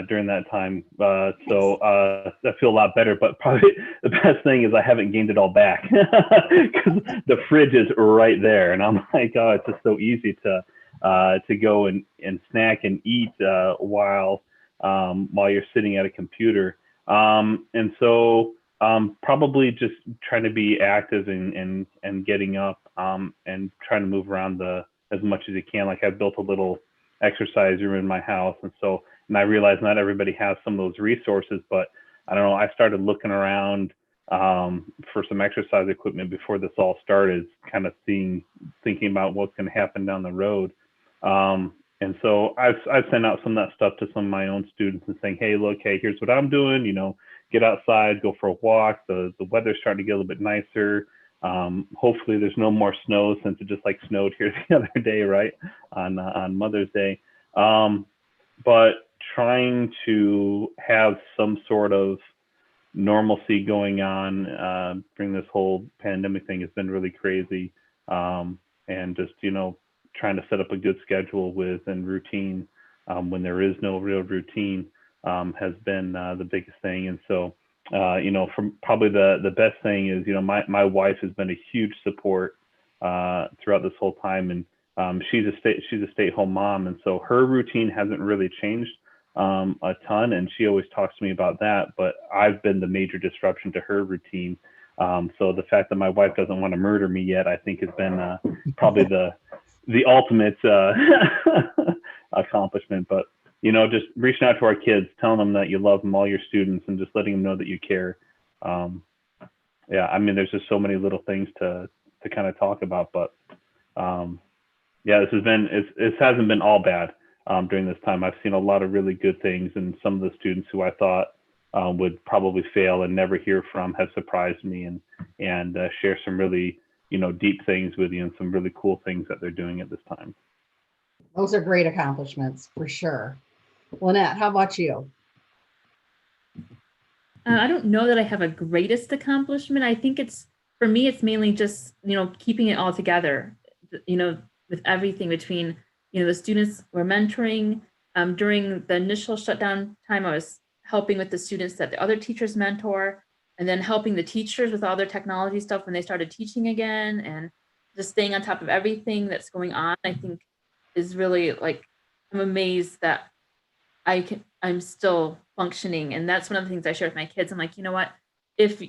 during that time. So I feel a lot better, but probably the best thing is I haven't gained it all back because the fridge is right there. And I'm like, oh, it's just so easy to go and snack and eat while you're sitting at a computer. And so probably just trying to be active and getting up and trying to move around as much as you can. Like I've built a little exercise room in my house, and I realize not everybody has some of those resources, but I don't know, I started looking around for some exercise equipment before this all started, kind of thinking about what's going to happen down the road. And so I've sent out some of that stuff to some of my own students and saying, hey, look, here's what I'm doing, get outside, go for a walk. The weather's starting to get a little bit nicer. Hopefully there's no more snow, since it just like snowed here the other day, right, on Mother's Day. But trying to have some sort of normalcy going on during this whole pandemic thing has been really crazy. And just, trying to set up a good schedule and routine when there is no real routine has been the biggest thing. And so, from probably the best thing is, my wife has been a huge support throughout this whole time. And she's a stay-at-home mom. And so her routine hasn't really changed a ton. And she always talks to me about that, but I've been the major disruption to her routine. So the fact that my wife doesn't want to murder me yet, I think has been probably the ultimate accomplishment. But, just reaching out to our kids, telling them that you love them, all your students, and just letting them know that you care. Yeah, I mean, there's just so many little things to kind of talk about, but yeah, this hasn't been all bad during this time. I've seen a lot of really good things, and some of the students who I thought would probably fail and never hear from have surprised me and share some really, deep things with you and some really cool things that they're doing at this time. Those are great accomplishments for sure. Lynette, how about you? I don't know that I have a greatest accomplishment. I think for me, it's mainly just, keeping it all together, with everything between, the students we're mentoring. During the initial shutdown time, I was helping with the students that the other teachers mentor, and then helping the teachers with all their technology stuff when they started teaching again, and just staying on top of everything that's going on. I think is really, like, I'm amazed that I'm still functioning. And that's one of the things I share with my kids. I'm like, you know what, if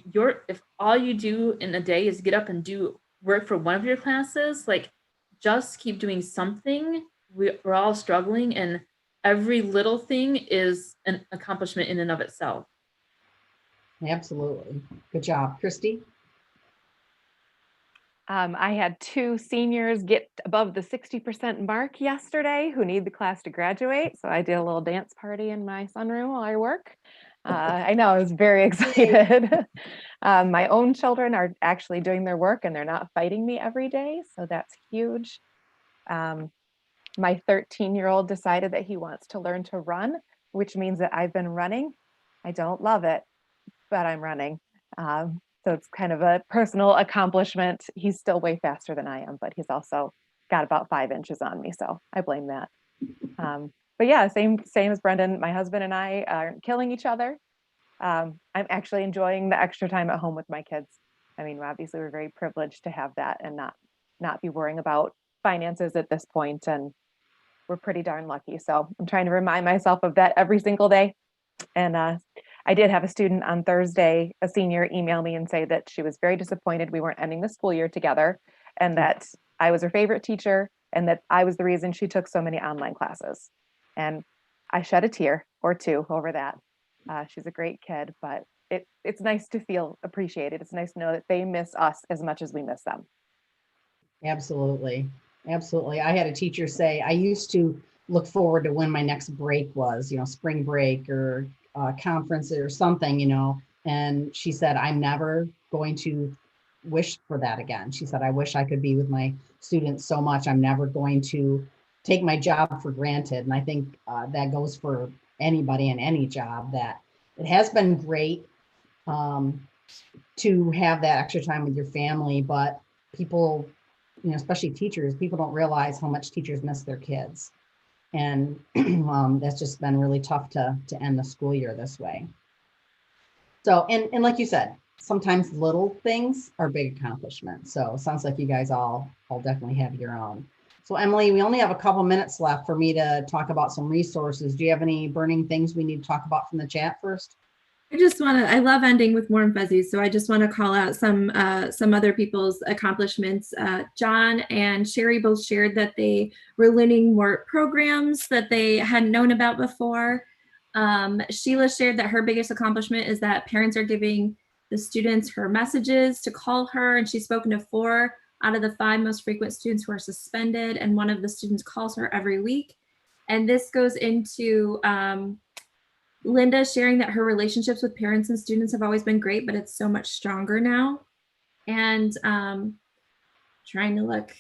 all you do in a day is get up and do work for one of your classes, like, just keep doing something. We're all struggling, and every little thing is an accomplishment in and of itself. Absolutely. Good job. Kristy? I had 2 seniors get above the 60% mark yesterday who need the class to graduate. So I did a little dance party in my sunroom while I work. I know, I was very excited. My own children are actually doing their work and they're not fighting me every day. So that's huge. My 13-year-old decided that he wants to learn to run, which means that I've been running. I don't love it, but I'm running. So it's kind of a personal accomplishment. He's still way faster than I am, but he's also got about 5 inches on me. So I blame that. But yeah, same as Brendan. My husband and I aren't killing each other. I'm actually enjoying the extra time at home with my kids. I mean, obviously we're very privileged to have that and not be worrying about finances at this point, and we're pretty darn lucky. So I'm trying to remind myself of that every single day. And I did have a student on Thursday, a senior, email me and say that she was very disappointed we weren't ending the school year together, and that I was her favorite teacher and that I was the reason she took so many online classes. And I shed a tear or two over that. She's a great kid, but it's nice to feel appreciated. It's nice to know that they miss us as much as we miss them. Absolutely. Absolutely. I had a teacher say, I used to look forward to when my next break was, spring break or conference or something, and she said, I'm never going to wish for that again. She said, I wish I could be with my students so much. I'm never going to take my job for granted. And I think that goes for anybody in any job, that it has been great to have that extra time with your family, but people, especially teachers, people don't realize how much teachers miss their kids. And that's just been really tough to end the school year this way. So, and like you said, sometimes little things are big accomplishments. So it sounds like you guys all definitely have your own. So Emily, we only have a couple minutes left for me to talk about some resources. Do you have any burning things we need to talk about from the chat first? I love ending with warm fuzzies. So I just want to call out some other people's accomplishments. John and Sherry both shared that they were learning more programs that they hadn't known about before. Sheila shared that her biggest accomplishment is that parents are giving the students her messages to call her, and she's spoken to 4 out of the 5 most frequent students who are suspended, and one of the students calls her every week. And this goes into Linda sharing that her relationships with parents and students have always been great, but it's so much stronger now. And trying to look,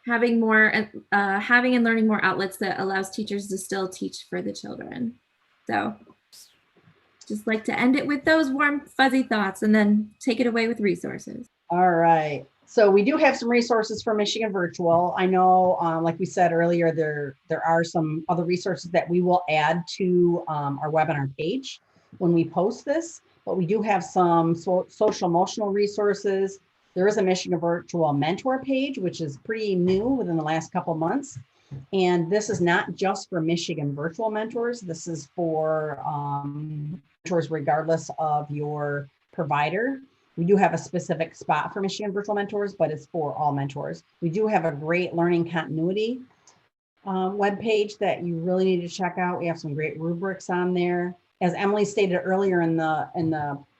having and learning more outlets that allows teachers to still teach for the children. So just like to end it with those warm, fuzzy thoughts and then take it away with resources. All right. So we do have some resources for Michigan Virtual. I know, like we said earlier, there are some other resources that we will add to our webinar page when we post this, but we do have some social emotional resources. There is a Michigan Virtual mentor page, which is pretty new within the last couple months. And this is not just for Michigan Virtual mentors. This is for mentors regardless of your provider. We do have a specific spot for Michigan Virtual Mentors, but it's for all mentors. We do have a great learning continuity webpage that you really need to check out. We have some great rubrics on there. As Emily stated earlier in the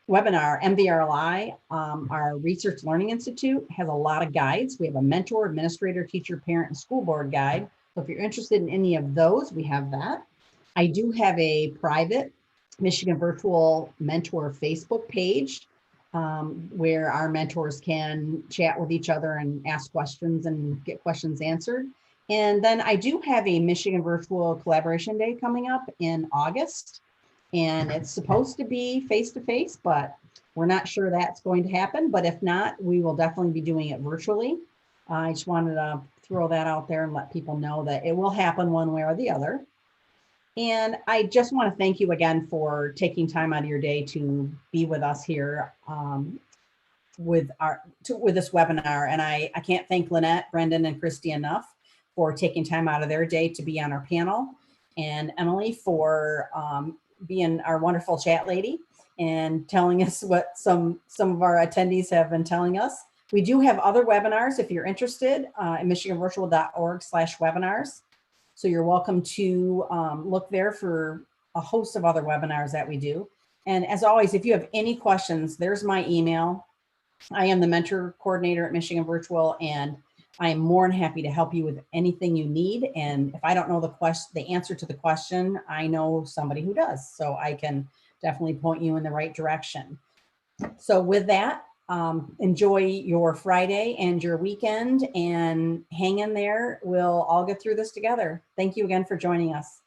webinar, MVRLI, our Research Learning Institute, has a lot of guides. We have a mentor, administrator, teacher, parent, and school board guide. So if you're interested in any of those, we have that. I do have a private Michigan Virtual Mentor Facebook page where our mentors can chat with each other and ask questions and get questions answered. And then I do have a Michigan Virtual Collaboration Day coming up in August. And it's supposed to be face-to-face, but we're not sure that's going to happen. But if not, we will definitely be doing it virtually. I just wanted to throw that out there and let people know that it will happen one way or the other. And I just want to thank you again for taking time out of your day to be with us here with this webinar. And I can't thank Lynette, Brendan, and Kristy enough for taking time out of their day to be on our panel, and Emily for being our wonderful chat lady and telling us what some of our attendees have been telling us. We do have other webinars if you're interested at michiganvirtual.org/webinars. So you're welcome to look there for a host of other webinars that we do. And as always, if you have any questions, there's my email. I am the mentor coordinator at Michigan Virtual, and I am more than happy to help you with anything you need. And if I don't know the answer to the question, I know somebody who does, so I can definitely point you in the right direction. So with that, enjoy your Friday and your weekend, and hang in there. We'll all get through this together. Thank you again for joining us.